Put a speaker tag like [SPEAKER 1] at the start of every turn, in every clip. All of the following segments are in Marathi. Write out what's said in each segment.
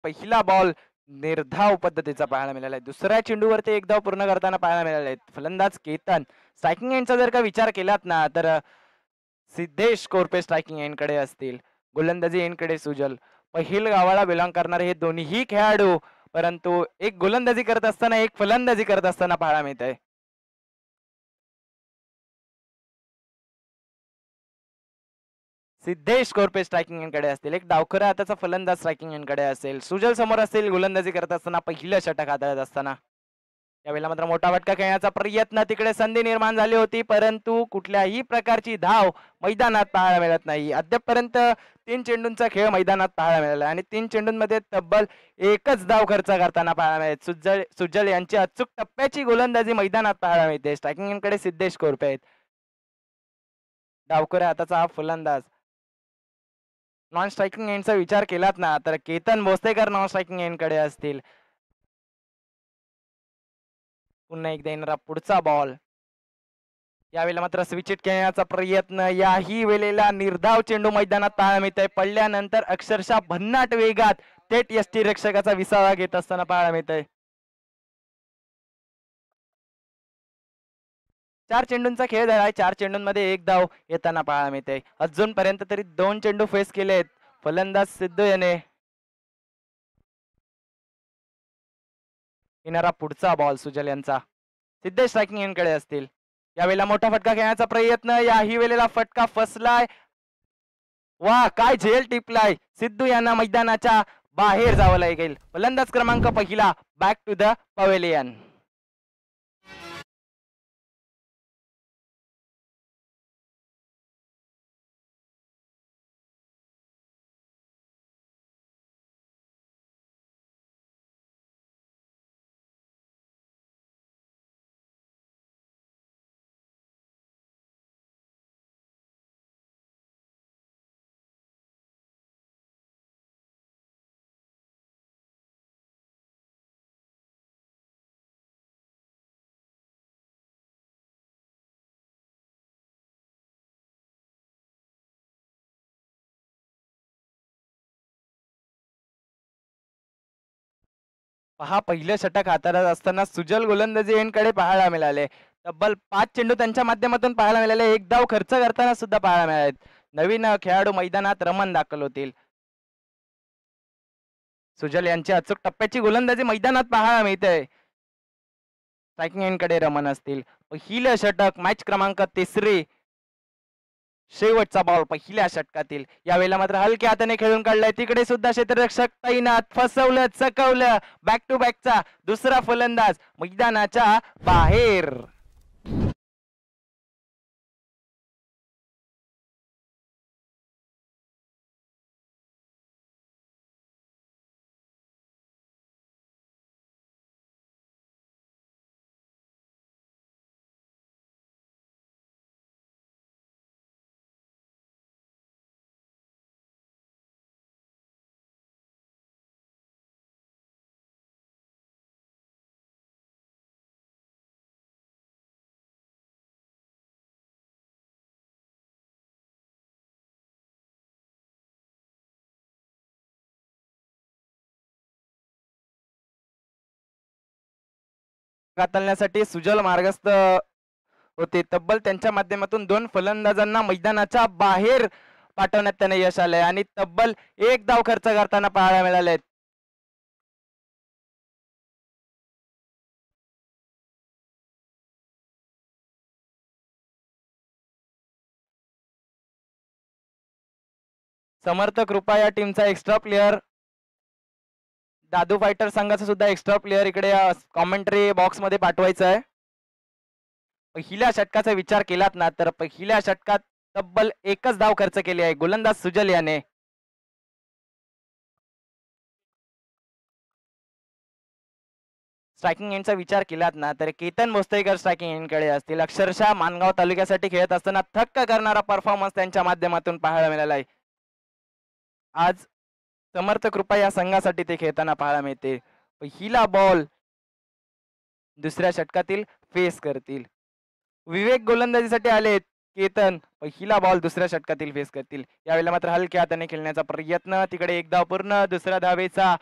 [SPEAKER 1] पहिला बॉल निर्धाव पद्धतीचा पाहायला मिळाला आहे. दुसऱ्या चेंडूवरती एक धाव पूर्ण करताना पाहायला मिळाले आहेत. फलंदाज केतन. स्ट्रायकिंग एंडचा जर का विचार केलात ना तर सिद्धेश कोरपे स्ट्रायकिंग एंडकडे असतील, गोलंदाजी एंडकडे सुजल. पहिल गावाला बिलॉंग करणारे हे दोन्ही खेळाडू, परंतु एक गोलंदाजी करत असताना एक फलंदाजी करत असताना पाहायला मिळत आहे. सिद्धेश कोरपे स्ट्रायकिंग एंडकडे असतील, एक डावखरा हाताचा फलंदाज स्ट्रायकिंग एंडकडे असेल, सुजल समोर असतील गोलंदाजी करत असताना पहिलं षटक हाताळत असताना. यावेळेला मात्र मोठा फटका खेळण्याचा प्रयत्न, तिकडे संधी निर्माण झाली होती, परंतु कुठल्याही प्रकारची धाव मैदानात पाहायला मिळत नाही. अद्यापपर्यंत 3 चेंडूंचा खेळ मैदानात पाहायला मिळाला आणि 3 चेंडूंमध्ये तब्बल एकच धाव खर्च करताना पाहायला मिळते. सुजल यांची अचूक टप्प्याची गोलंदाजी मैदानात पाहायला मिळते. स्ट्रायकिंग एंडकडे सिद्धेश कोरपे आहेत. डावखऱ्या हाताचा हा फलंदाज. नॉन स्ट्रायकिंग एंडचा विचार केलात ना तर केतन भोसलेकर नॉन स्ट्रायकिंग एंडकडे असतील. पुन्हा एकदा येणारा पुढचा बॉल. यावेळेला मात्र स्विचिट खेळण्याचा प्रयत्न, याही वेळेला निर्धाव चेंडू मैदानात पाहायला मिळतोय. पडल्यानंतर अक्षरशः भन्नाट वेगात थेट यष्टीरक्षकाचा विसावा घेत असताना पाहायला मिळतोय. 4 चेंडूंचा खेळ झालाय. 4 चेंडूंमध्ये एक धाव येताना पाहायला मिळते. अजूनपर्यंत तरी 2 चेंडू फेस केलेत फलंदाज सिद्धू याने. येणारा पुढचा बॉल सुजल यांचा. सिद्धेश स्ट्रायकिंग एंडकडे असतील. यावेळेला मोठा फटका खेळण्याचा प्रयत्न, याही वेळेला फटका फसलाय. वा, काय झेल टिपलाय. सिद्धू यांना मैदानाच्या बाहेर जावं लागेल. फलंदाज क्रमांक पहिला बॅक टू द पवेलियन. पहा, पहिलं षटक हाताळत असताना सुजल गोलंदाजी एंडकडे पाहायला मिळाले. तब्बल 5 चेंडू त्यांच्या माध्यमातून पाहायला मिळाले. एक धाव खर्च करताना सुद्धा पाहायला मिळाले. नवीन खेळाडू मैदानात रमण दाखल होतील. सुजल यांची अचूक टप्प्याची गोलंदाजी मैदानात पाहायला मिळते. स्ट्रायकिंग एंडकडे रमण असतील. पहिलं षटक, मॅच क्रमांक 3, शेवटचा बॉल पहिल्या षटकातील. यावेळेला मात्र हलक्या हाताने खेळून काढलाय. तिकडे सुद्धा क्षेत्ररक्षक तैनात. फसवलं, चकवलं. बॅक टू बॅकचा दुसरा फलंदाज मैदानाच्या बाहेर. हाताळण्यासाठी सुजल मार्गस्थ होते. तब्बल त्यांच्या माध्यमातून 2 फलंदाजांना मैदानाच्या बाहेर पाठवण्यात त्यांना यश आलंय आणि तब्बल एक धाव खर्च करताना पाहायला मिळाले. समर्थक रूपा या टीमचा एक्स्ट्रा प्लेयर, दादू फायटर संघाचा सुद्धा एक्स्ट्रा प्लेयर इकडे कॉमेंट्री बॉक्स मध्ये पाठवायचा आहे. पहिल्या षटकाचा विचार केलात ना तर पहिल्या षटकात तब्बल एकच धाव खर्च केली आहे गोलंदाज सुजल याने. स्ट्रायकिंग एंडचा विचार केलात ना तर केतन भोसलेकर स्ट्रायकिंग एंडकडे असतील. अक्षरशः मानगाव तालुक्यासाठी खेळत असताना थक्क करणारा परफॉर्मन्स त्यांच्या माध्यमातून पाहायला मिळाला आहे. आज समर्थ कृपा या संघासाठी ते खेळताना पाहायला मिळते. पहिला बॉल दुसऱ्या षटकातील फेस करतील. विवेक गोलंदाजीसाठी आलेत. केतन पहिला बॉल दुसऱ्या षटकातील फेस करतील. यावेळेला मात्र हलक्या हाताने खेळण्याचा प्रयत्न, तिकडे एक धाव पूर्ण. दुसऱ्या धावेचा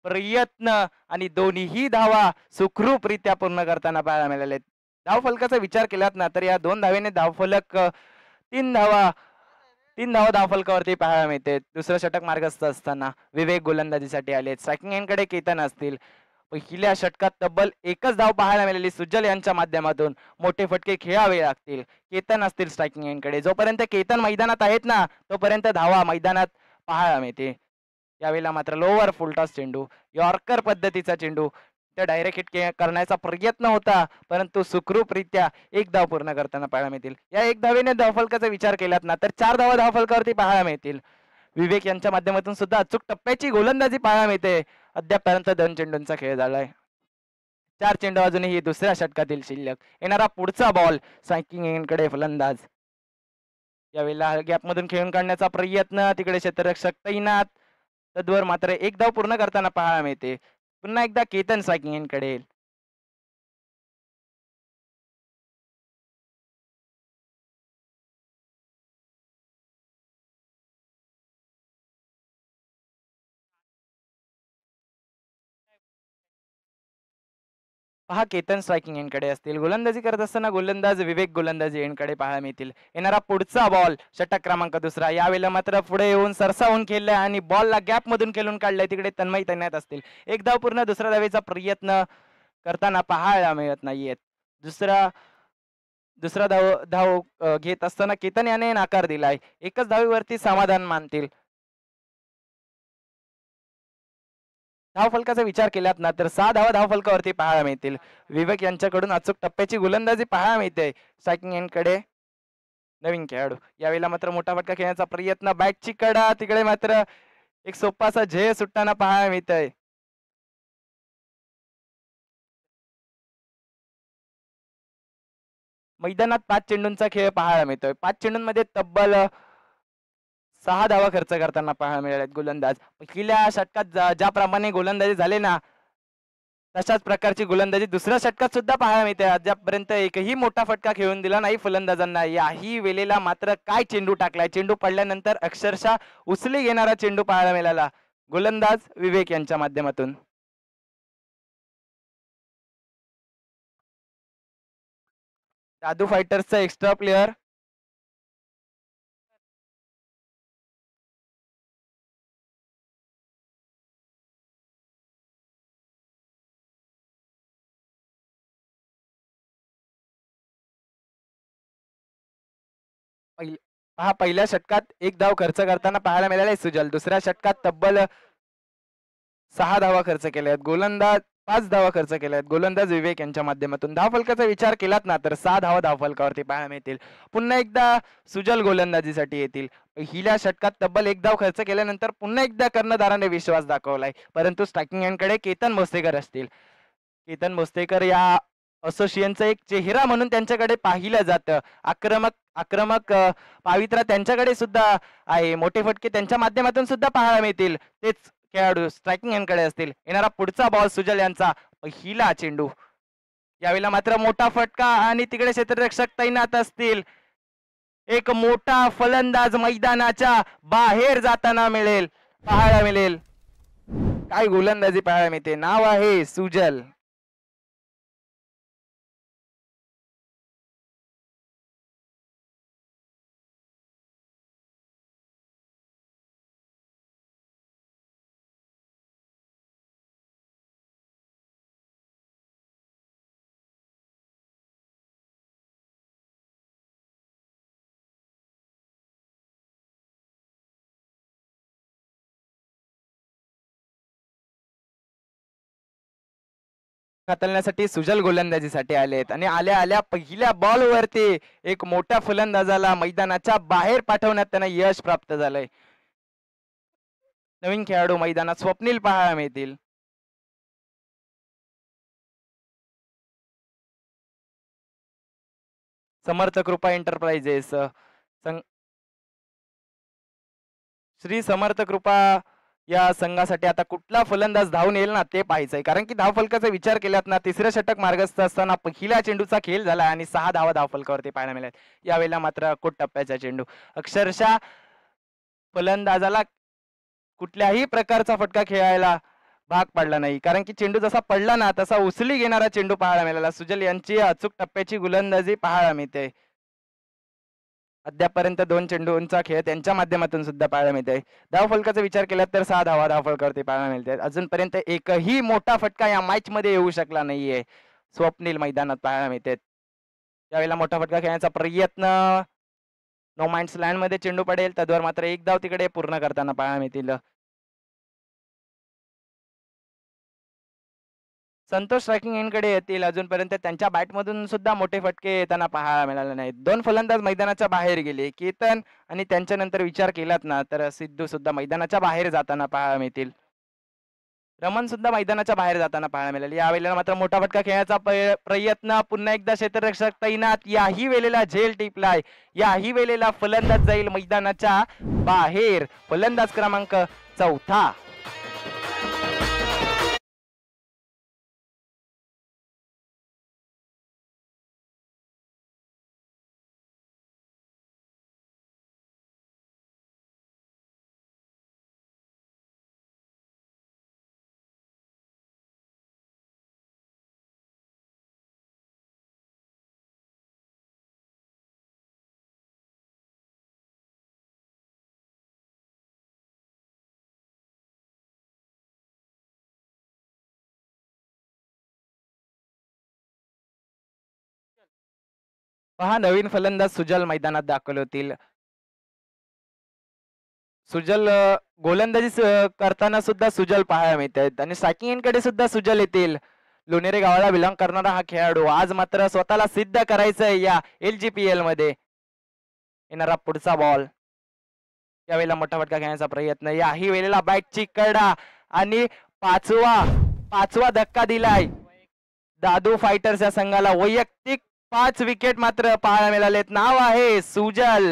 [SPEAKER 1] प्रयत्न आणि दोन्हीही धावा सुखरूपरित्या पूर्ण करताना पाहायला मिळाले. धावफलकाचा विचार केलात ना तर या 2 धावेने धावफलक 3 धावा 3 धावा धावफलकावरती पाहायला मिळते. दुसरं षटक मार्गस्थ असताना विवेक गोलंदाजीसाठी आले. स्ट्रायकिंग एंडकडे केतन असतील. पहिल्या षटकात तब्बल एकच धाव पाहायला मिळालेली सुजल यांच्या माध्यमातून मोठे फटके खेळावे लागतील. केतन असतील स्ट्रायकिंग एंडकडे. जोपर्यंत केतन मैदानात आहेत ना तोपर्यंत धावा मैदानात पाहायला मिळते. यावेळेला मात्र लोअर फुलटॉस चेंडू, यॉर्कर पद्धतीचा चेंडू त्या डायरेक्ट हिट करण्याचा प्रयत्न होता परंतु सुखरूपरित्या एक धाव पूर्ण करताना पाहायला मिळतील. या एक धावेने धावफलकाचा विचार केलात ना तर 4 धावा धावफलकावरती पाहायला मिळतील. विवेक यांच्या माध्यमातून सुद्धा अचूक टप्प्याची गोलंदाजी पाहायला मिळते. अद्यापपर्यंत 2 चेंडूंचा खेळ झालाय. 4 चेंडू अजूनही दुसऱ्या षटकातील शिल्लक. येणारा पुढचा बॉल स्ट्रायकिंग एंडकडे फलंदाज. यावेळेला गॅप मधून खेळून काढण्याचा प्रयत्न तिकडे क्षेत्ररक्षक तैनात. तद्वर मात्र एक धाव पूर्ण करताना पाहायला मिळते. पुन्हा एकदा केतन स्ट्रायकिंग एंडकडे. पहा केतन स्ट्रायकिंग एंडकडे असतील. गोलंदाजी करत असताना गोलंदाज विवेक गोलंदाजी एंडकडे पाहायला मिळतील. येणारा पुढचा बॉल षटक क्रमांक 2. यावेळेला मात्र पुढे येऊन सरसावून खेळलाय आणि बॉलला गॅप मधून खेळून काढलाय. तिकडे तन्मय तैनात असतील. एक धाव पूर्ण दुसऱ्या धावेचा प्रयत्न करताना पाहायला मिळत नाहीयेत. दुसरा धाव धाव घेत असताना केतन याने नकार दिलाय. एकच धावेवरती समाधान मानतील. धावफलकाचा विचार केलात ना तर 6 धावा धावफलकावरती पाहायला मिळतील. विवेक यांच्याकडून अचूक टप्प्याची गोलंदाजी पाहायला मिळते. स्ट्रायकिंग एंडकडे नवीन खेळाडू. यावेळेला मात्र मोठा फटका खेळण्याचा प्रयत्न. बॅटची कडा तिकडे मात्र एक सोपासा झेल सुटताना पाहायला मिळतंय. मैदानात 5 चेंडूंचा खेळ पाहायला मिळतोय. 5 चेंडूंमध्ये तब्बल 6 धावा खर्च करताना पाहायला मिळाल्यात गोलंदाज. पहिल्या षटकात ज्याप्रमाणे गोलंदाजी झाले ना तशाच प्रकारची गोलंदाजी दुसऱ्या षटकात सुद्धा पाहायला मिळते. अद्यापर्यंत एकही मोठा फटका खेळून दिला नाही फलंदाजांना. याही वेळेला मात्र काय चेंडू टाकलाय. चेंडू पडल्यानंतर अक्षरशः उचली घेणारा चेंडू पाहायला मिळाला गोलंदाज विवेक यांच्या माध्यमातून. जादू फायटर्सचा एक्स्ट्रा प्लेयर पहा पहिल्या षटकात एक धाव खर्च करताना पाहायला मिळाले सुजल. दुसऱ्या षटकात तब्बल 6 धावा खर्च केल्या आहेत. गोलंदाज 5 धावा खर्च केल्या आहेत गोलंदाज विवेक यांच्या माध्यमातून. धावफलकाचा विचार केलात ना तर 6 धावा धावफलकावरती पाहायला मिळतील. पुन्हा एकदा सुजल गोलंदाजीसाठी येतील. पहिल्या षटकात तब्बल एक धाव खर्च केल्यानंतर पुन्हा एकदा कर्णधाराने विश्वास दाखवलाय परंतु स्ट्रायकिंग एंडकडे केतन भोसलेकर असतील. केतन भोसलेकर या असोसिएशनचा एक चेहरा म्हणून त्यांच्याकडे पाहिलं जातं. आक्रमक आक्रमक पावित्रा त्यांच्याकडे सुद्धा आहे. मोठे फटके त्यांच्या माध्यमातून सुद्धा पाहायला मिळतील. तेच खेळाडू स्ट्रायकिंग एंडकडे असतील. येणारा पुढचा बॉल सुजल यांचा पहिला चेंडू. यावेळेला मात्र मोठा फटका आणि तिकडे क्षेत्ररक्षक तैनात असतील. एक मोठा फलंदाज मैदानाच्या बाहेर जाताना पाहायला मिळेल. काय गोलंदाजी पाहायला मिळते. नाव आहे सुजल. हाताळण्यासाठी सुजल गोलंदाजीसाठी आलेत आणि आल्या आल्या पहिल्या बॉल वरती एक मोठ्या फलंदाजाला मैदानाच्या बाहेर पाठवण्यात त्यांना यश प्राप्त झालंय. नवीन खेळाडू मैदानात स्वप्नील पाहायला मिळतील. समर्थ कृपा एंटरप्राइजेस श्री समर्थ कृपा या संघासाठी आता कुठला फलंदाज धावून येईल ना ते पाहायचंय. कारण की धावफलकाचा विचार केलात ना तिसऱ्या षटक मार्गस्थ असताना पहिल्या चेंडूचा खेळ झाला आणि 6 धावा धावफलकावरती पाहायला मिळाल्यात. यावेळेला मात्र कोट टप्प्याचा चेंडू. अक्षरशः फलंदाजाला कुठल्याही प्रकारचा फटका खेळायला भाग पडला नाही, कारण की चेंडू जसा पडला ना तसा उचली घेणारा चेंडू पाहायला मिळाला. सुजल यांची अचूक टप्प्याची गोलंदाजी पाहायला मिळते. अद्यापपर्यंत 2 चेंडूंचा खेळ त्यांच्या माध्यमातून सुद्धा पाहायला मिळते. धावफलकाचा विचार केला तर 6 धावा धावफलकावरती पाहायला मिळतात. अजूनपर्यंत एकही मोठा फटका या मॅच मध्ये येऊ शकला नाहीये. स्वप्नील मैदानात पाहायला मिळते. त्यावेळेला मोठा फटका खेळण्याचा प्रयत्न, नो माइंड्स लँड मध्ये चेंडू पडेल, तद्वार मात्र एक धाव तिकडे पूर्ण करताना पाहायला मिळतील. संतोष स्ट्रायकिंग एंडकडे येतील. अजूनपर्यंत त्यांच्या बॅटमधून सुद्धा मोठे फटके येताना पाहायला मिळाले नाहीत. 2 फलंदाज मैदानाच्या बाहेर गेले. केतन आणि त्यांच्यानंतर विचार केलात ना तर सिद्धू सुद्धा मैदानाच्या बाहेर जाताना पाहायला मिळतील. रमन सुद्धा मैदानाच्या बाहेर जाताना पाहायला मिळेल. यावेळेला मात्र मोठा फटका खेळण्याचा प्रयत्न, पुन्हा एकदा क्षेत्ररक्षक तैनात. याही वेळेला झेल टिपलाय. याही वेळेला फलंदाज जाईल मैदानाच्या बाहेर. फलंदाज क्रमांक 4. पहा, नवीन फलंदाज सुजल मैदानात दाखल होतील. सुजल गोलंदाजी करताना सुद्धा सुजल पाहायला मिळत आहेत आणि स्ट्रायकिंग एंडकडे सुद्धा सुजल येतील. लोणेरे गावाला बिलॉंग करणारा हा खेळाडू आज मात्र स्वतःला सिद्ध करायचंय या LGPL मध्ये. येणारा पुढचा बॉल, यावेळेला मोठा फटका घेण्याचा प्रयत्न. याही वेळेला बॅटची कडा आणि पाचवा धक्का दिलाय दादू फायटर्स या संघाला. वैयक्तिक 5 विकेट मात्र पाहायला मिळालेत. नाव आहे सुजल.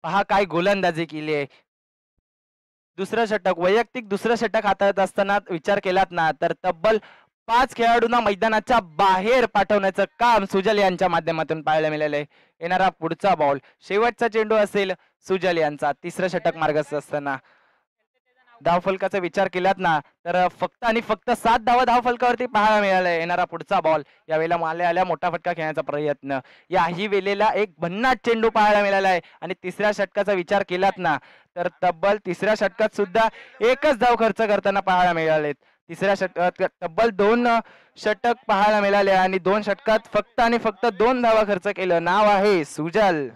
[SPEAKER 1] पहा काय गोलंदाजी केली आहे. दुसरं षटक, वैयक्तिक दुसरं षटक हाताळत असताना विचार केलात ना तर तब्बल 5 खेळाडूंना मैदानाच्या बाहेर पाठवण्याचं काम सुजल यांच्या माध्यमातून पाहायला मिळाले. येणारा पुढचा बॉल, शेवटचा चेंडू असेल सुजल यांचा. तिसरं षटक मार्गस्थ असताना धावफलकाचा विचार केलात ना तर फक्त आणि फक्त 7 धावा धावफलकावरती पाहायला मिळाले. येणारा पुढचा बॉल, यावेळेला आल्या मोठा फटका खेळण्याचा प्रयत्न. याही वेळेला एक भन्नाट चेंडू पाहायला मिळाला आहे आणि तिसऱ्या षटकाचा विचार केलात ना तर तब्बल तिसऱ्या षटकात सुद्धा एकच धाव खर्च करताना पाहायला मिळालेत. तिसऱ्या षटकात तब्बल 2 षटक पाहायला मिळाले आणि 2 षटकात फक्त आणि फक्त 2 धावा खर्च केलं. नाव आहे सुजल.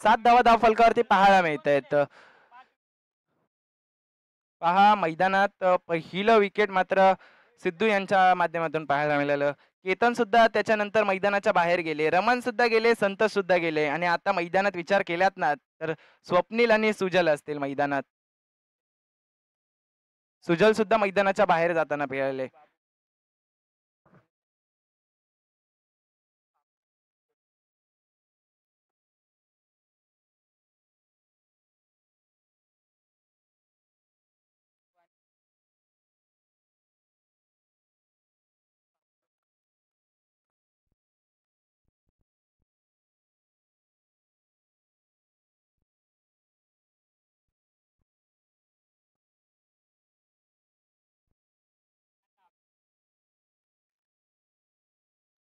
[SPEAKER 1] 7 धावा धावफलकावरती पाहायला मिळत आहेत. पहा, मैदानात पहिलं विकेट मात्र सिद्धू यांच्या माध्यमातून पाहायला मिळालं. केतन सुद्धा त्याच्यानंतर मैदानाच्या बाहेर गेले. रमन सुद्धा गेले, संतोष सुद्धा गेले आणि आता मैदानात विचार केलात ना तर स्वप्नील आणि सुजल असतील मैदानात. सुजल सुद्धा मैदानाच्या बाहेर जाताना मिळाले.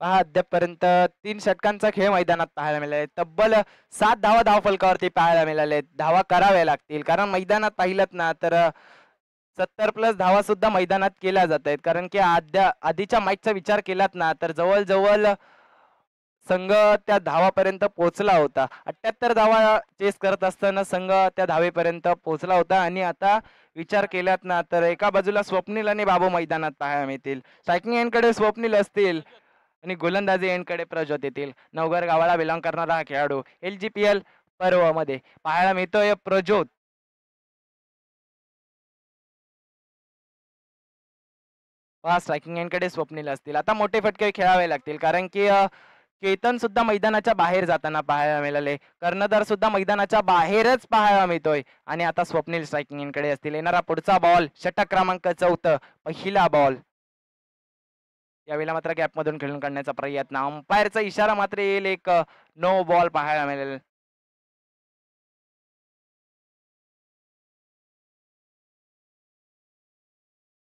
[SPEAKER 1] पहा, अद्यापपर्यंत 3 षटकांचा खेळ मैदानात पाहायला मिळाले. तब्बल 7 धावा धावफलकावरती पाहायला मिळाले. धावा कराव्या लागतील कारण मैदानात पाहिलं ना तर 70+ धावा सुद्धा मैदानात केल्या जात आहेत. कारण की आधीच्या मॅचचा विचार केलात ना तर जवळजवळ संघ त्या धावापर्यंत पोहोचला होता. 78 धावा चेस करत असताना संघ त्या धावेपर्यंत पोहोचला होता आणि आता विचार केलात ना तर एका बाजूला स्वप्नील आणि बाबू मैदानात पाहायला मिळतील. स्ट्रायकिंग एंडकडे स्वप्नील असतील आणि गोलंदाजी एंडकडे प्रज्योत येतील. नवघर गावाला बिलॉंग करणारा हा खेळाडू LGPL पर्व मध्ये पाहायला मिळतोय प्रज्योत. पहा स्ट्रायकिंग एंडकडे स्वप्नील असतील. आता मोठे फटके खेळावे लागतील कारण की केतन सुद्धा मैदानाच्या बाहेर जाताना पाहायला मिळाले. कर्णधार सुद्धा मैदानाच्या बाहेरच पाहायला मिळतोय आणि आता स्वप्नील स्ट्रायकिंग एंडकडे असतील. येणारा पुढचा बॉल षटक क्रमांक 4 पहिला बॉल. यावेळेला मात्र गॅपमधून खेळून काढण्याचा प्रयत्न. अंपायरचा इशारा मात्र येईल. एक नो बॉल पाहायला मिळेल.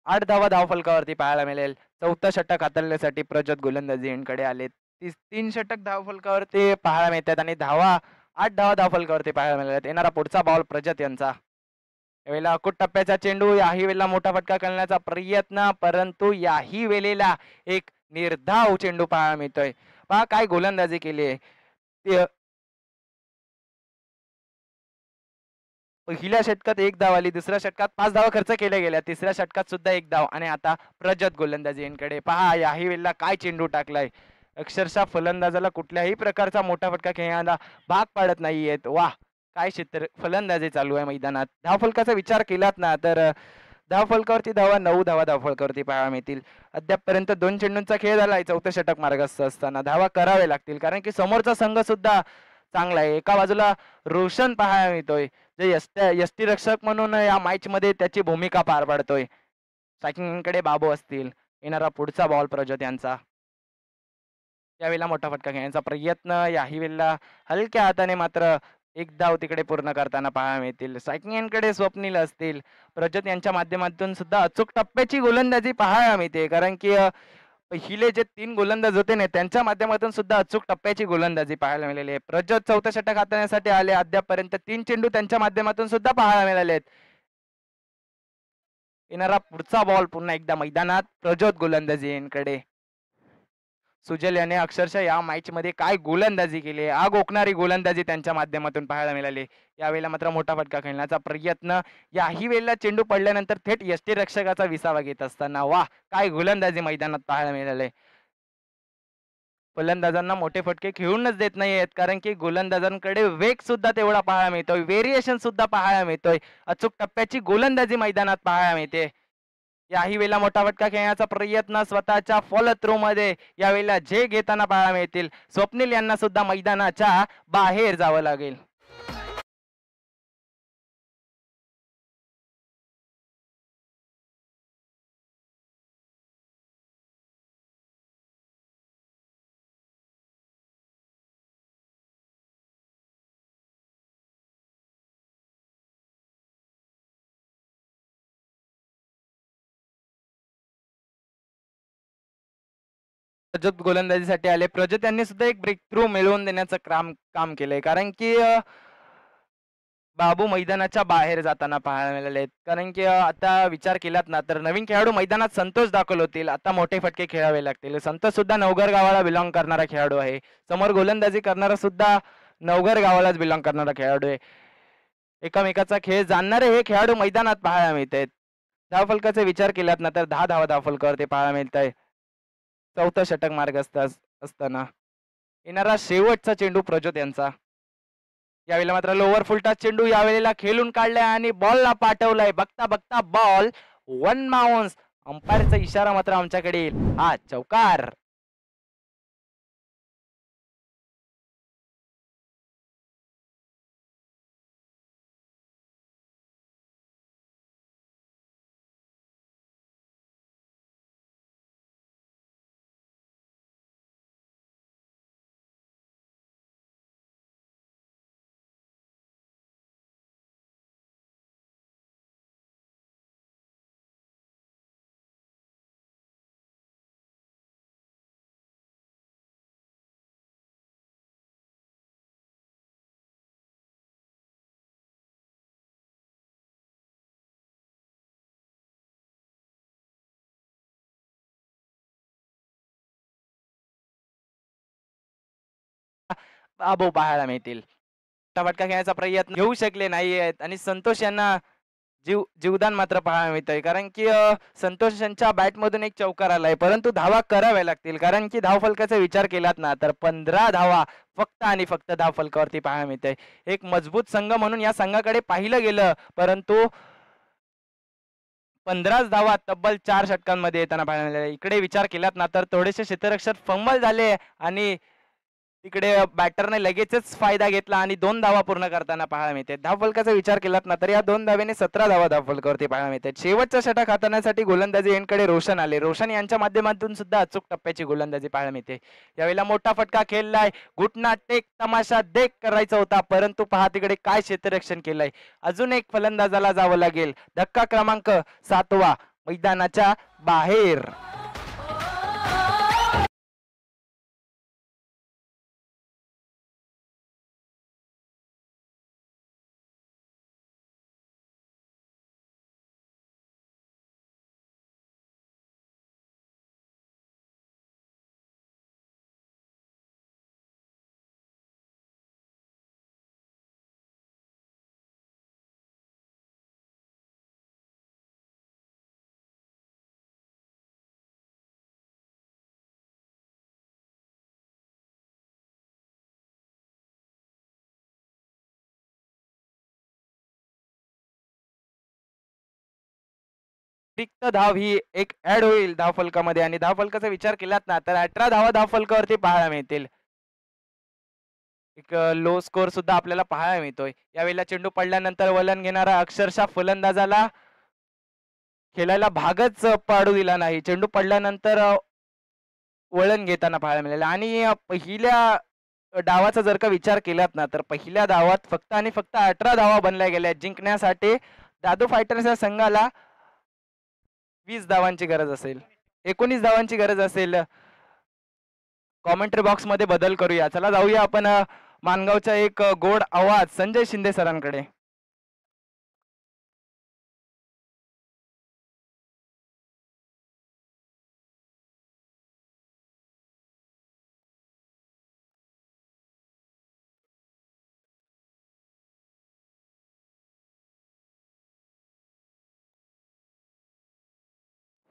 [SPEAKER 1] 8 धावा धावफलकावरती पाहायला मिळेल. चौथं षटक हाताळण्यासाठी प्रज्वत गोलंदाजी एंडकडे आलेत. 3 षटक धावफलकावरती पाहायला मिळतात आणि 8 धावा धावफलकावरती पाहायला मिळतात. येणारा पुढचा बॉल प्रज्वत यांचा. यावेळेला अकुट टप्प्याचा चेंडू. याही वेळेला मोठा फटका करण्याचा प्रयत्न, परंतु याही वेळेला एक निर्धाव चेंडू पाहायला मिळतोय. पहा काय गोलंदाजी केली आहे. पहिल्या षटकात 1 धाव आली, दुसऱ्या षटकात 5 धावा खर्च केल्या गेल्या, तिसऱ्या षटकात सुद्धा 1 धाव आणि आता प्रज्वत गोलंदाजी यांकडे. पहा याही वेळेला काय चेंडू टाकलाय. अक्षरशः फलंदाजाला कुठल्याही प्रकारचा मोठा फटका खेळण्याला भाग पाडत नाहीयेत. वाह काय क्षेत्र फलंदाजी चालू आहे मैदानात. धावफलकाचा विचार केलात ना तर धावफलकावरती 9 धावा धावफलकावरती पाहायला मिळतील. अद्यापपर्यंत 2 चेंडूंचा खेळ झालाय. चौथं षटक मार्गस्थ असताना धावा करावे लागतील कारण की समोरचा संघ सुद्धा चांगला आहे. एका बाजूला रोशन पाहायला मिळतोय जे यष्टीरक्षक म्हणून या मॅच मध्ये त्याची भूमिका पार पाडतोय. स्ट्रायकिंगकडे बाबू असतील. येणारा पुढचा बॉल प्रज्वत यांचा. यावेळेला मोठा फटका घेण्याचा प्रयत्न. याही वेळेला हलक्या हाताने मात्र 1 धाव तिकडे पूर्ण करताना पाहायला मिळतील. स्ट्रायकिंग एंडकडे स्वप्नील असतील. प्रज्वत यांच्या माध्यमातून सुद्धा अचूक टप्प्याची गोलंदाजी पाहायला मिळते कारण की पहिले जे 3 गोलंदाज होते ना त्यांच्या माध्यमातून सुद्धा अचूक टप्प्याची गोलंदाजी पाहायला मिळाली आहे. प्रज्वत चौथं षटक हाताळण्यासाठी आले. अद्यापपर्यंत 3 चेंडू त्यांच्या माध्यमातून सुद्धा पाहायला मिळाले आहेत. येणारा पुढचा बॉल पुन्हा एकदा मैदानात प्रज्वत गोलंदाजी यांकडे. सुजल याने अक्षरशः या मॅच मध्ये काय गोलंदाजी केली, आग ओकणारी गोलंदाजी त्यांच्या माध्यमातून पाहायला मिळाली. यावेळेला मात्र मोठा फटका खेळण्याचा प्रयत्न. याही वेळेला चेंडू पडल्यानंतर थेट यष्टीरक्षकाचा विसावा घेत असताना वाह काय गोलंदाजी मैदानात पाहायला मिळाले. फलंदाजांना मोठे फटके खेळूनच देत नाहीयेत कारण की गोलंदाजांकडे वेग सुद्धा तेवढा पाहायला मिळतोय, व्हेरिएशन सुद्धा पाहायला मिळतोय. अचूक टप्प्याची गोलंदाजी मैदानात पाहायला मिळते. याही वेळेला मोठा फटका खेळण्याचा प्रयत्न स्वतःच्या फॉलो थ्रो मध्ये यावेळेला जे घेताना पाहायला मिळतील. स्वप्नील यांना सुद्धा मैदानाच्या बाहेर जावं लागेल. प्रज्वत गोलंदाजीसाठी आले. प्रज्वत यांनी सुद्धा एक ब्रेक थ्रू मिळवून देण्याचं काम केलंय कारण की बाबू मैदानाच्या बाहेर जाताना पाहायला मिळाले. कारण की आता विचार केलात ना तर नवीन खेळाडू मैदानात संतोष दाखल होतील. आता मोठे फटके खेळावे लागतील. संतोष सुद्धा नवघर गावाला बिलॉंग करणारा खेळाडू आहे. समोर गोलंदाजी करणारा सुद्धा नवघर गावालाच बिलॉंग करणारा खेळाडू आहे. एकमेकाचा खेळ जाणणारे हे खेळाडू मैदानात पाहायला मिळत आहेत. धावफलकाचा विचार केलात ना तर 10 धावा धावफलकावर ते पाहायला मिळत आहे. चौथं षटक मार्गस्थ असताना येणारा शेवटचा चेंडू प्रज्वत यांचा. यावेळेला मात्र लोअर फुलटा चेंडू यावेळेला खेळून काढलाय आणि बॉलला पाठवलाय. बघता बघता बॉल 1 बाउन्स. अंपायरचा इशारा मात्र आमच्याकडे येईल. हा चौकार. बाबू पाहायला मिळतील. फटका खेळण्याचा प्रयत्न घेऊ शकले नाहीयेत आणि संतोष यांना जीवदान मात्र पाहायला मिळतंय कारण की संतोष यांच्या बॅट मधून एक चौकार आलाय परंतु धावा कराव्या लागतील कारण की धावफलकाचा विचार केलात ना तर 15 धावा फक्त आणि फक्त धावफलकावरती पाहायला मिळतंय. एक मजबूत संघ म्हणून या संघाकडे पाहिलं गेलं परंतु 15 धावा तब्बल 4 षटकांमध्ये येताना पाहायला मिळाल्या. इकडे विचार केलात ना तर थोडेसे क्षेत्ररक्षक फंबल झाले आणि तिकडे बॅटरने लगेचच फायदा घेतला आणि 2 धावा पूर्ण करताना पाहायला मिळते. धावफलकाचा विचार केलात ना तर या 2 धावेने 17 धावा धावफलकावरती पाहायला मिळते. शेवटचा षटक हाताळण्यासाठी गोलंदाजी एंडकडे रोशन आले. रोशन यांच्या माध्यमातून सुद्धा अचूक टप्प्याची गोलंदाजी पाहायला मिळते. यावेळेला मोठा फटका खेळलाय. घुटना टेक तमाशा देख करायचा होता, परंतु पहा तिकडे काय क्षेत्ररक्षण केलंय. अजून एक फलंदाजाला जावं लागेल. धक्का क्रमांक 7वा मैदानाच्या बाहेर. रिक्त धाव ही एक ऍड होईल धावफलकामध्ये आणि धावफलकाचा विचार केलात ना तर 18 धावा धावफलकावरती पाहायला मिळतील. एक लो स्कोर सुद्धा आपल्याला पाहायला मिळतोय. यावेळेला चेंडू पडल्यानंतर वलन घेणारा अक्षरशः फलंदाजाला खेळायला भागच पाडू दिला नाही. चेंडू पडल्यानंतर वळण घेताना पाहायला मिळालं आणि पहिल्या डावाचा जर का विचार केलात ना तर पहिल्या डावात फक्त आणि फक्त 18 धावा बनल्या गेल्या. जिंकण्यासाठी दादू फायटर्स या संघाला 20 धावांची गरज असेल, 19 धावांची गरज असेल. कॉमेंट्री बॉक्स मध्ये बदल करूया. चला जाऊया आपण मानगावचा एक गोड आवाज संजय शिंदे सरांकडे.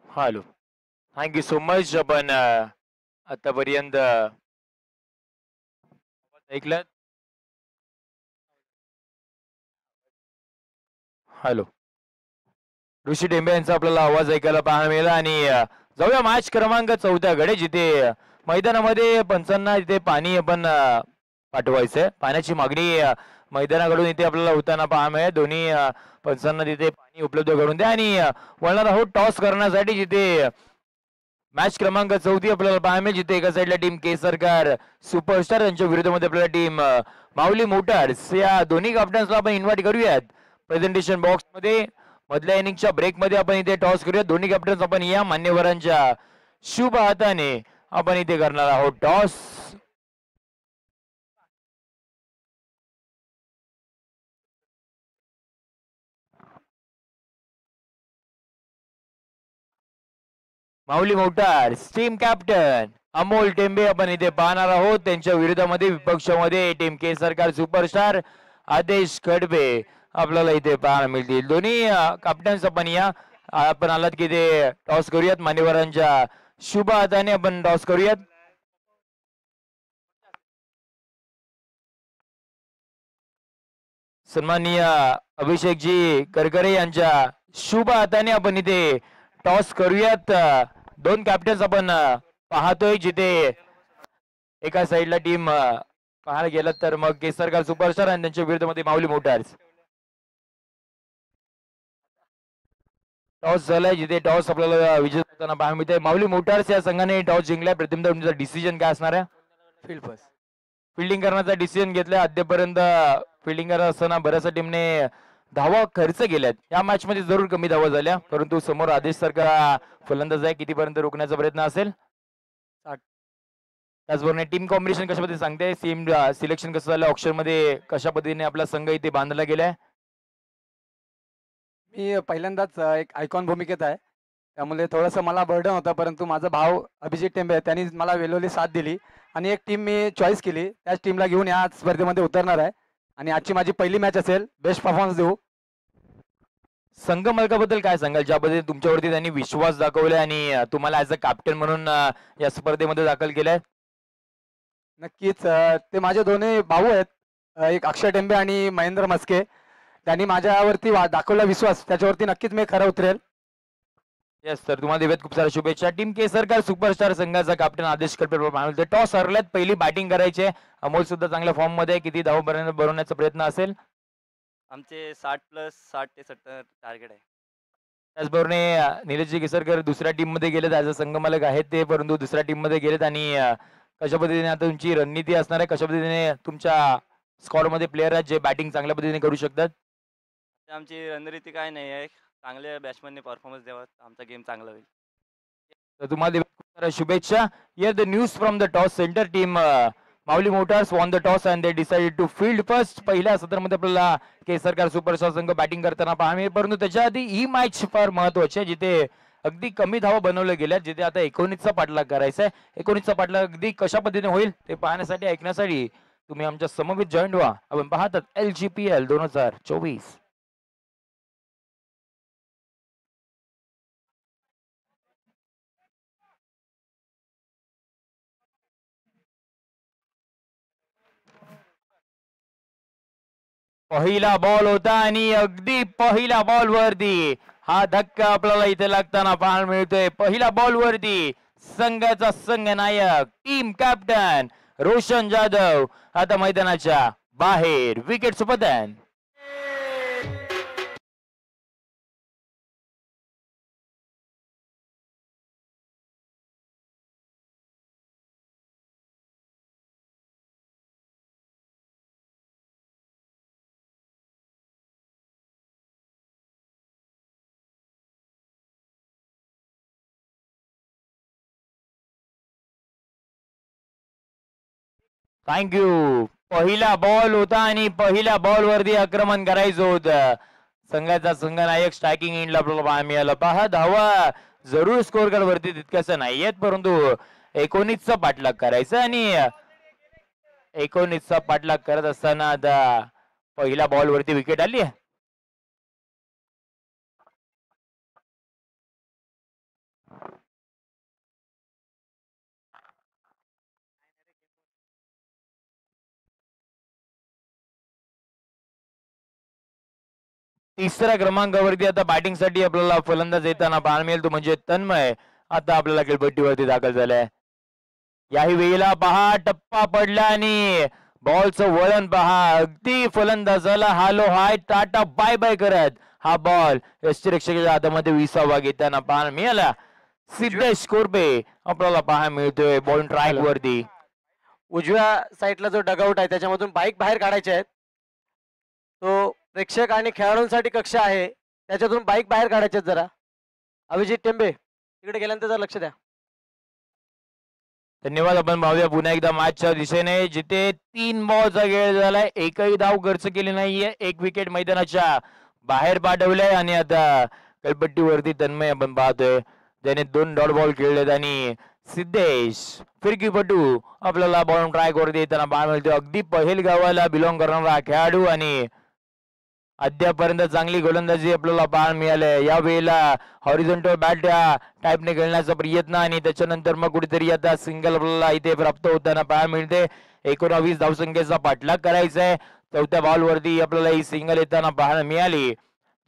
[SPEAKER 2] Hello, thank you so much. आपण आतापर्यंत ऐकलं. हॅलो, ऋषी टेंबे यांचा आपल्याला आवाज ऐकायला पाहायला मिळाला आणि जाऊया मॅच क्रमांक 14 कडे, जिथे मैदानामध्ये पंचांना इथे पाणी आपण पाठवायचंय. पाण्याची मागणी मैदानाकडून इथे आपल्याला होताना पाहायला मिळेल. दोन्ही पंचांना तिथे पाणी उपलब्ध करून द्या आणि वळणार आहोत टॉस करण्यासाठी, जिथे मॅच क्रमांक 14 आपल्याला पाहायला मिळेल. जिथे एका साईडला टीम केसरकर सुपरस्टार यांच्या विरोधामध्ये आपल्याला टीम माऊली मोटार्स या दोन्ही कॅप्टन्सला आपण इन्व्हाइट करूयात प्रेझेंटेशन बॉक्स मध्ये. मधल्या इनिंगच्या ब्रेक मध्ये आपण इथे टॉस करूया. दोन्ही कॅप्टन्स आपण या मान्यवरांच्या शुभ हाताने आपण इथे करणार आहोत toss. Mauli motors team captain Amol Tembe आपण इथे पाहणार आहोत. त्यांच्या विरोधामध्ये विपक्षामध्ये टीम केसरकर सुपरस्टार आदेश खडबे आपल्याला इथे पाहायला मिळतील. दोन्ही कॅप्टन्स आपण या. आपण आलात की ते टॉस करूयात. मान्यवरांच्या शुभ हाताने आपण टॉस करूयात. सन्माननीय अभिषेकजी करकरे यांच्या शुभ हाताने आपण इथे टॉस करूयात. दोन कॅप्टन्स आपण पाहतोय, जिथे एका साईडला टीम पाहायला गेलं तर मग केसरकर सुपरस्टार आणि त्यांच्या विरोधामध्ये माऊली मोटार्स. टॉस झालाय, जिथे टॉस आपल्याला विजय होताना पाहायला मिळते. माऊली मोटार्स या संघाने टॉस जिंकलाय. प्रथमतः तुमचा डिसिजन काय असणार आहे?
[SPEAKER 3] Field first.
[SPEAKER 2] फिल्डिंग करण्याचा डिसिजन घेतलाय. अद्यापर्यंत फिल्डिंग करत असताना बऱ्याचशा टीमने धावा खर्च केल्यात. या मॅच मध्ये जरूर कमी धावा झाल्या, परंतु समोर आदेश सारखा फलंदाज आहे. कितीपर्यंत रोखण्याचा प्रयत्न असेल? त्याचबरोबर टीम कॉम्बिनेशन कशा पद्धतीने सांगते? टीम सिलेक्शन कसं झालं ऑप्शन मध्ये? कशा पद्धतीने आपला संघ इथे बांधला गेलाय?
[SPEAKER 3] मी पहिल्यांदाच एक आयकॉन भूमिकेत आहे, त्यामुळे थोडंसं मला बर्डन होतं, परंतु माझा भाव अभिजित टेंबे त्यांनी मला वेलोली साथ दिली आणि एक टीम मी चॉईस केली. त्याच टीमला घेऊन या स्पर्धेमध्ये उतरणार आहे आणि आजची माझी पहिली मॅच असेल. बेस्ट परफॉर्मन्स देऊ.
[SPEAKER 2] संघ मालकाबद्दल काय सांगाल, ज्याबद्दल तुमच्यावरती त्यांनी विश्वास दाखवलाय आणि तुम्हाला ऍज अ कॅप्टन म्हणून या स्पर्धेमध्ये दाखल केलाय?
[SPEAKER 3] नक्कीच ते माझे दोन्ही भाऊ आहेत, एक अक्षय टेंबे आणि महेंद्र मस्के. त्यांनी माझ्यावरती दाखवला विश्वास, त्याच्यावरती नक्कीच मी खरं उतरेल.
[SPEAKER 2] येस सर, तुम्हाला देऊयात खूप साऱ्या शुभेच्छा. टीम केसरकर सुपरस्टार संघाचा कॅप्टन आदेश करपे टॉस हरल्यात, पहिली बॅटिंग करायची आहे. अमोल सुद्धा चांगल्या फॉर्म मध्ये आहे. किती धावा बनवण्याचा प्रयत्न असेल?
[SPEAKER 4] आमचे 60+60 ते 70 टार्गेट आहे.
[SPEAKER 2] त्याचबरोबर निलेशजी केसरकर दुसऱ्या टीम मध्ये गेलेत, ॲज अ संघमालक आहेत ते, परंतु दुसऱ्या टीम मध्ये गेलेत. आणि कशा पद्धतीने आता तुमची रणनीती असणार आहे, कशा पद्धतीने तुमच्या स्क्वॉड मध्ये प्लेयर आहेत जे बॅटिंग चांगल्या पद्धतीने करू शकतात?
[SPEAKER 4] ते आमची रणनीती काय नाही आहे, चांगल्या बॅट्समनने परफॉर्मन्स द्यावा, आमचा गेम चांगला होईल.
[SPEAKER 2] तर तुम्हाला देऊयात खूप साऱ्या शुभेच्छा. Here the news from the toss center team. Mauli motors won the toss and they decided to field first. पहिल्या सत्रामध्ये आपल्याला केसरकर सुपरस्टार संघ बॅटिंग करताना पाहायला मिळेल, परंतु त्याच्या आधी ही मॅच फार महत्वाची आहे, जिथे अगदी कमी धावा बनवल्या गेल्या, जिथे आता 19चा पाठलाग करायचा आहे. 19चा पाठलाग अगदी कशा पद्धतीने होईल ते पाहण्यासाठी, ऐकण्यासाठी तुम्ही आमच्या समवेत जॉईन व्हा. आपण पाहतात LGPL 2024. पहिला बॉल होता आणि अगदी पहिल्या बॉल वरती हा धक्का आपल्याला इथे लागताना पाहायला मिळतोय. पहिल्या बॉल वरती संघाचा संघ नायक टीम कॅप्टन रोशन जाधव आता मैदानाच्या बाहेर, विकेट सुपतन. थँक्यू. पहिला बॉल होता आणि पहिल्या बॉल वरती आक्रमण करायचं होतं. संघाचा संघ नायक स्ट्रायकिंग एंडला आपल्याला पाहायला मिळालं. पहा, धावा जरूर स्कोर कार्ड वरती तितकंसं नाहीयेत, परंतु 19चा पाठलाग करायचा आणि 19चा पाठलाग करत असताना आता पहिल्या बॉल वरती विकेट आली आहे. तिसऱ्या क्रमांकावरती आता बॅटिंग साठी आपल्याला फलंदाज येताना पाहायला मिळेल, तो म्हणजे तन्मय आता आपल्याला खेळपट्टीवरती दाखल झालाय. याही वेळेला पहा, टप्पा पडला आणि बॉलचं वळण पहा, अगदी फलंदाजाला हालो हाय टाटा बाय बाय करत हा बॉल यष्टिरक्षकाच्या हातामध्ये 20वा घेताना पाहायला मिळाला. सिद्धेश कोरबे आपल्याला पाहायला मिळतोय बॉल ट्रॅक वरती.
[SPEAKER 5] उजव्या साईडला जो डगआउट आहे त्याच्यामधून बाईक बाहेर काढायचे आहेत. तो प्रेक्षक आणि खेळाडूंसाठी कक्ष आहे, त्याच्यातून बाईक बाहेर काढायचे जरा. अभिजित टेंबे तिकडे गेल्यानंतर जरा लक्ष द्या.
[SPEAKER 2] धन्यवाद. आपण पाहूया पुन्हा एकदा मॅचच्या दिशेने, जिथे 3 बॉलचा खेळ झालाय, एकही धाव खर्च केली नाहीये, 1 विकेट मैदानाच्या बाहेर पाठवलंय आणि आता खेळपट्टीवरती तन्मय आपण पाहतोय ज्याने 2 डॉट बॉल खेळलेत आणि सिद्धेश फिरकीपटू आपल्याला बॉल ट्राय वरती येताना पाहायला मिळतो. अगदी पहिल गावाला बिलॉंग करणारा खेळाडू आणि अद्यापर्यंत चांगली गोलंदाजी आपल्याला पाहायला मिळाली. या वेळेला हॉरिझॉन्टल बॅट या टाईपने खेळण्याचा प्रयत्न आणि त्याच्यानंतर मग कुठेतरी आता सिंगल आपल्याला इथे प्राप्त होताना पाहायला मिळते. 19 धावसंख्येचा पाठलाग करायचा आहे. 4थ्या बॉल वरती आपल्याला ही सिंगल येताना पाहायला मिळाली.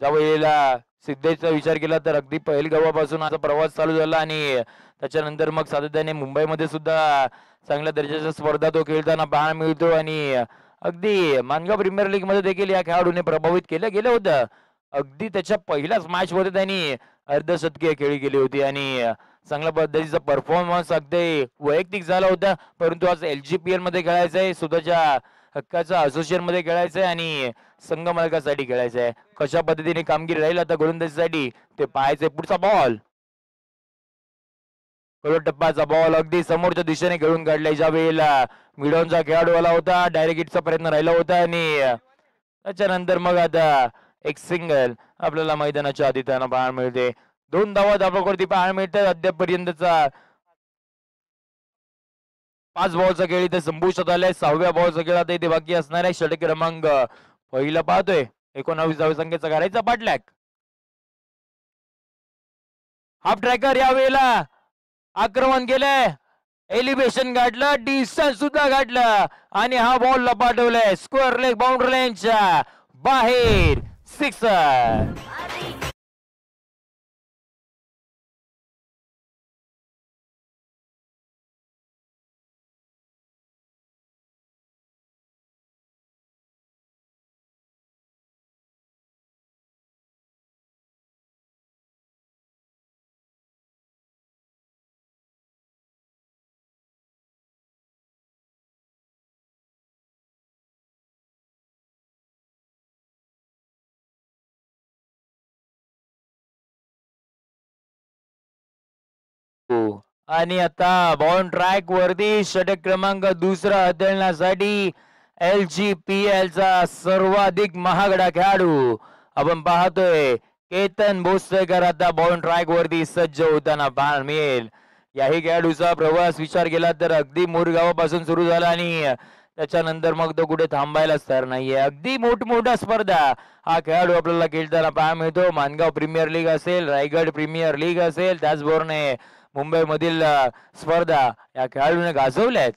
[SPEAKER 2] ज्या वेळेला सिद्धेशचा विचार केला तर अगदी पहिल गावापासून आता प्रवास चालू झाला आणि त्याच्यानंतर मग सातत्याने मुंबईमध्ये सुद्धा चांगल्या दर्जाच्या स्पर्धा तो खेळताना पाहायला मिळतो आणि अगदी मानगाव प्रीमियर लीग मध्ये देखील या खेळाडूने प्रभावित केलं गेलं होतं. अगदी त्याच्या पहिल्याच मॅच मध्ये त्यांनी अर्धशतकीय खेळी केली होती आणि चांगल्या पद्धतीचा परफॉर्मन्स अगदी वैयक्तिक झाला होता. परंतु आज LGPL मध्ये खेळायचंय, स्वतःच्या हक्काचा असोसिएशन मध्ये खेळायचंय आणि संघ मालकासाठी खेळायचंय. कशा पद्धतीने कामगिरी राहील आता गोलंदाजीसाठी ते पाहायचंय. पुढचा बॉल, टप्पाचा बॉल अगदी समोरच्या दिशेने खेळून काढलाय. ज्या वेळेला मिडॉनचा खेळाडू आला होता, डायरेक्ट हिटचा प्रयत्न राहिला होता आणि त्याच्यानंतर मग आता एक सिंगल आपल्याला मैदानाच्या आधी त्यांना पाहायला मिळते. 2 धावा धाबावरती पाहायला मिळतात. अद्यापर्यंतचा 5 बॉलचा खेळ इथे संपुष्टात आलाय. 6व्या बॉलचा खेळ आता इथे बाकी असणार आहे. षटक क्रमांक पहिला पाहतोय. 19 धावसंख्येचा करायचा पाठलाग. हाफ ट्रॅकर या वेळेला आक्रमण केलंय, एलिव्हेशन गाठलं, डिस्टन्स सुद्धा गाठलं आणि हा बॉलला पाठवलंय स्क्वेअर लेग बाउंड्री लाईनच्या बाहेर, सिक्सर. आणि आता बॉन ट्रॅक वरती षटक क्रमांक दुसरा हाताळण्यासाठी LGPL चा सर्वाधिक महागडा खेळाडू आपण पाहतोय केतन भोसलेकर आता बॉन ट्रॅक वरती सज्ज होताना पाहायला मिळेल. याही खेळाडूचा प्रवास विचार केला तर अगदी मोरगावापासून सुरू झाला आणि त्याच्यानंतर मग तो कुठे थांबायलाच तयार नाहीये. अगदी मोठमोठ्या स्पर्धा हा खेळाडू आपल्याला खेळताना पाहायला मिळतो. मानगाव प्रीमियर लीग असेल, रायगड प्रीमियर लीग असेल, त्याचबरोबर मुंबईमधील स्पर्धा या खेळाडूने गाजवल्यात.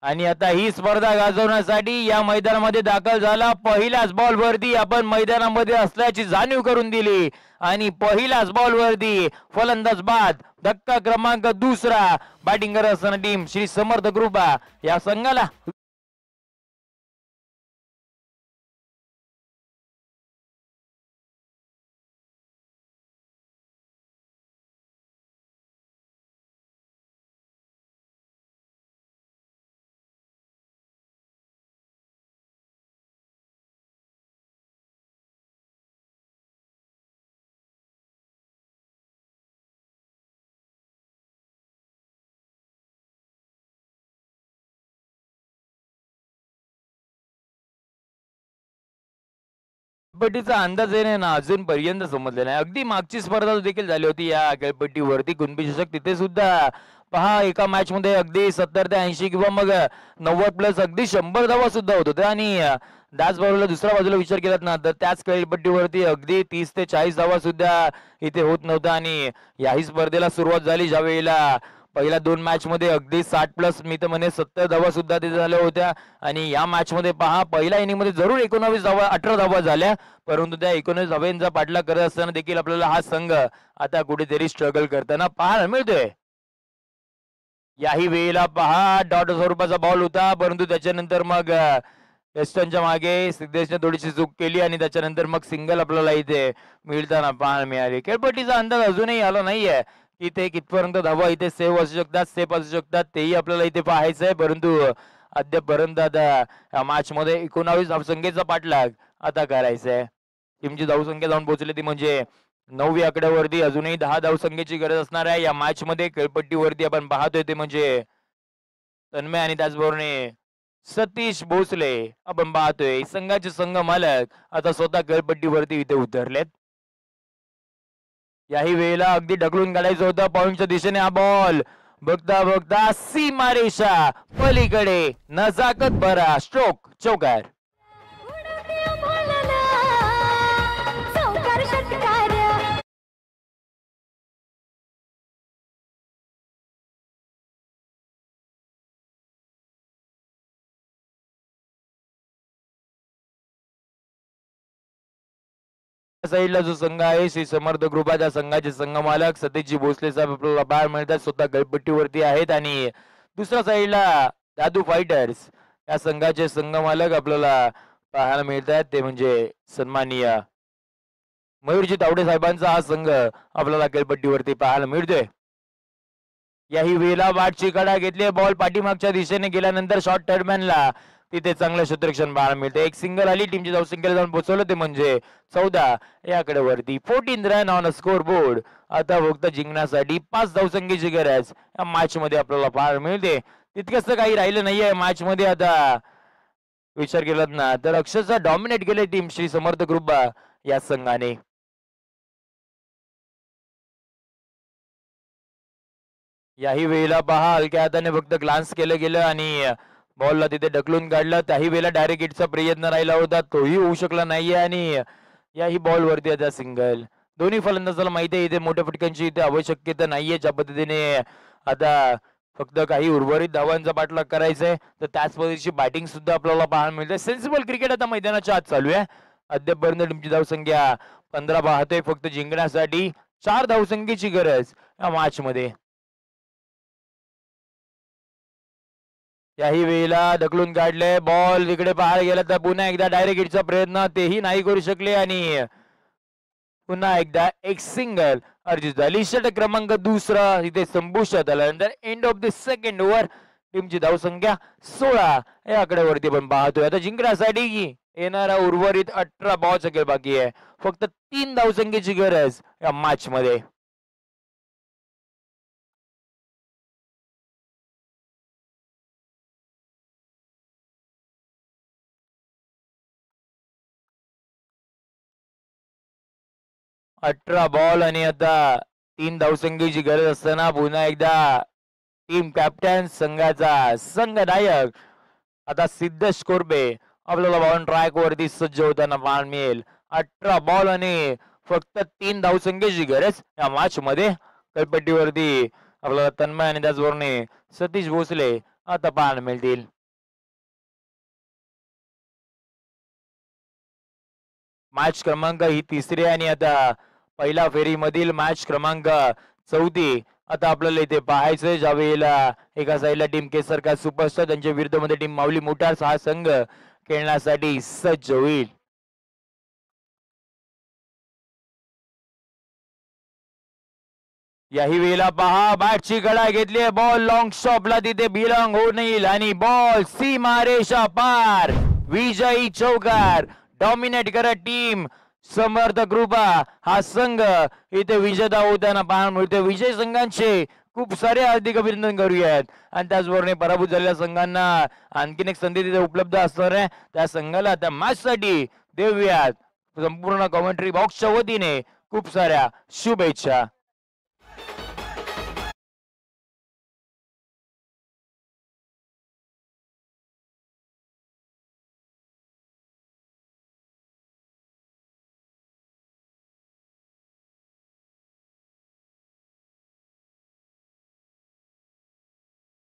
[SPEAKER 2] आणि आता ही स्पर्धा गाजवण्यासाठी या मैदानामध्ये दाखल झाला. पहिल्याच बॉल वरती आपण मैदानामध्ये असल्याची जाणीव करून दिली आणि पहिल्याच बॉल वरती फलंदाज बाद. धक्का क्रमांक दुसरा बॅटिंग करत असताना टीम श्री समर्थ कृपा या संघाला खेळपट्टीचा अंदाज आहे ना अजूनपर्यंत समजलेला नाही. अगदी मागची स्पर्धा देखील झाली होती या खेळपट्टीवरती कुणबी चषक. तिथे सुद्धा पहा एका मॅच मध्ये अगदी 70 ते 80 किंवा मग 90 प्लस अगदी 100 धावा सुद्धा होत होत्या. आणि त्याचबरोबर दुसऱ्या बाजूला विचार केलात ना तर त्याच खेळपट्टीवरती अगदी 30 ते 40 धावा सुद्धा इथे होत नव्हत्या. आणि याही स्पर्धेला सुरुवात झाली ज्या वेळेला पहिल्या 2 मॅच मध्ये अगदी 60 प्लस मी तर म्हणे 70 धावा सुद्धा तिथे झाल्या होत्या. आणि या मॅच मध्ये पहा पहिल्या इनिंग मध्ये जरूर 19 धावा 18 धावा झाल्या, परंतु त्या 19 धावांचा पाठलाग करत असताना देखील आपल्याला हा संघ आता कुठेतरी स्ट्रगल करताना पाहायला मिळतोय. याही वेळेला पहा डॉट स्वरूपाचा बॉल होता, परंतु त्याच्यानंतर मग वेस्टर्नच्या मागे सिद्धेशने थोडीशी चूक केली आणि त्याच्यानंतर मग सिंगल आपल्याला इथे मिळताना पाहायला मिळाली. खेळपट्टीचा अंदाज अजूनही आला नाहीये की ते कितपर्यंत धावा इथे सेव्ह असू शकतात, सेफ असू शकतात, तेही आपल्याला इथे पाहायचं आहे. परंतु अद्यापर्यंत आता या मॅच मध्ये 19 धावसंख्येचा पाठलाग आता करायचा आहे. टीमची धावसंख्या जाऊन पोहोचली ती म्हणजे 9 आकड्यावरती अजूनही 10 धावसंख्येची गरज असणार आहे या मॅच मध्ये. खेळपट्टीवरती आपण पाहतोय ते म्हणजे तन्मय आणि त्याचबरोबर सतीश भोसले आपण पाहतोय संघाचे संघ मालक आता स्वतः खेळपट्टीवरती इथे उतरलेत. याही वेळेला अगदी ढकलून काढायचं होतं पॉइंटच्या दिशेने हा बॉल. बघता बघता सीमारेषा पलीकडे नजाकत भरा स्ट्रोक चौकार. साईडला जो संघ आहे श्री समर्थ ग्रुप त्या संघाचे संघ मालक सतीशजी भोसले साहेब आपल्याला बाहेर मिळतात, स्वतः गळपट्टीवरती आहेत. आणि दुसऱ्या साईडला दादू फायटर्स या संघाचे संघ मालक आपल्याला पाहायला मिळतात ते म्हणजे सन्माननीय मयूरजी तावडे साहेबांचा हा संघ आपल्याला गळपट्टीवरती पाहायला मिळतोय. याही वेळेला वाटची कडा घेतली, बॉल पाठीमागच्या दिशेने गेल्यानंतर शॉर्ट टर्मॅनला तिथे चांगलं क्षेत्ररक्षण पाहायला मिळते. एक सिंगल आली, टीमची धावसंख्येला जाऊन पोहोचवलं ते म्हणजे 14 या आकड्यावरती 14 रन ऑन स्कोर बोर्ड. आता फक्त जिंकण्यासाठी 5 धावसंख्येची गरज या मॅच मध्ये आपल्याला पाहायला मिळते. तितकंच काही राहिलं नाहीये मॅच मध्ये. आता विचार केलात ना तर अक्षरशः डॉमिनेट केले टीम श्री समर्थ ग्रुप या संघाने. याही वेळेला पहा हलक्या हाताने फक्त ग्लान्स केलं गेलं आणि बॉलला तिथे ढकलून काढलं. त्याही वेळेला डायरेक्ट हिटचा प्रयत्न राहिला होता, तोही होऊ शकला नाहीये. आणि याही बॉल वरती आता सिंगल. दोन्ही फलंदाजाला माहिती आहे इथे मोठ्या फटक्यांची इथे आवश्यकता नाहीये. ज्या पद्धतीने आता फक्त काही उर्वरित धावांचा पाठलाग करायचा आहे तर त्याच पद्धतीची बॅटिंग सुद्धा आपल्याला पाहायला मिळते. सेन्सिबल क्रिकेट आता मैदानाच्या आत चालू आहे. अद्यापर्यंत टीमची धावसंख्या 15 पाहतोय. फक्त जिंकण्यासाठी 4 धावसंख्येची गरज या मॅच मध्ये. याही वेळेला ढकलून काढले, बॉल तिकडे पाहायला गेला तर पुन्हा एकदा डायरेक्ट हिटचा प्रयत्न तेही नाही करू शकले आणि पुन्हा एकदा एक सिंगल अर्जित झाली. षटक क्रमांक दुसरा इथे संपुष्टात आल्यानंतर end of the second over टीमची धावसंख्या 16 या आकड्यावरती आपण पाहतोय. आता जिंकण्यासाठी येणारा उर्वरित 18 बॉलचा खेळ बाकी आहे. फक्त 3 धावसंख्येची गरज या मॅच मध्ये. 18 बॉल आणि आता 3 धावसंख्येची गरज असताना पुन्हा एकदा टीम कॅप्टन संघाचा संघनायक आता सिद्धेश कोरबे आपल्याला बॉल ट्रॅक वरती सज्ज होताना पाहायला मिळेल. 18 बॉल आणि फक्त 3 धावसंख्येची गरज या मॅच मध्ये. कळपट्टीवरती आपल्याला तन्मय आणि त्याचबरोबर सतीश भोसले आता पाहायला मिळतील. मॅच क्रमांक ही तिसरी आणि आता पहिल्या फेरीमधील मॅच क्रमांक 34 आता आपल्याला इथे पाहायचंय. ज्यावेळेला एका साईडला टीम केसर का सुपरस्टार त्यांच्या विरुद्ध मध्ये टीम माऊली मोटार्स हा संघ खेळण्यासाठी सज्ज होईल. याही वेळेला पहा बॅटची गळा घेतली. बॉल लॉंग शॉपला तिथे बिलॉंग होईल आणि बॉल सीमारेषा पार. विजयी चौकार डॉमिनेट करत टीम समर्थ कृपा हा संघ इथे विजेता होताना पाहायला मिळतो. विजय संघांचे खूप सारे हार्दिक अभिनंदन करूयात आणि त्याचबरोबर पराभूत झालेल्या संघांना आणखीन एक संधी तिथे उपलब्ध असणार आहे. त्या संघाला त्या मॅच साठी देऊयात संपूर्ण कॉमेंट्री बॉक्सच्या वतीने खूप साऱ्या शुभेच्छा.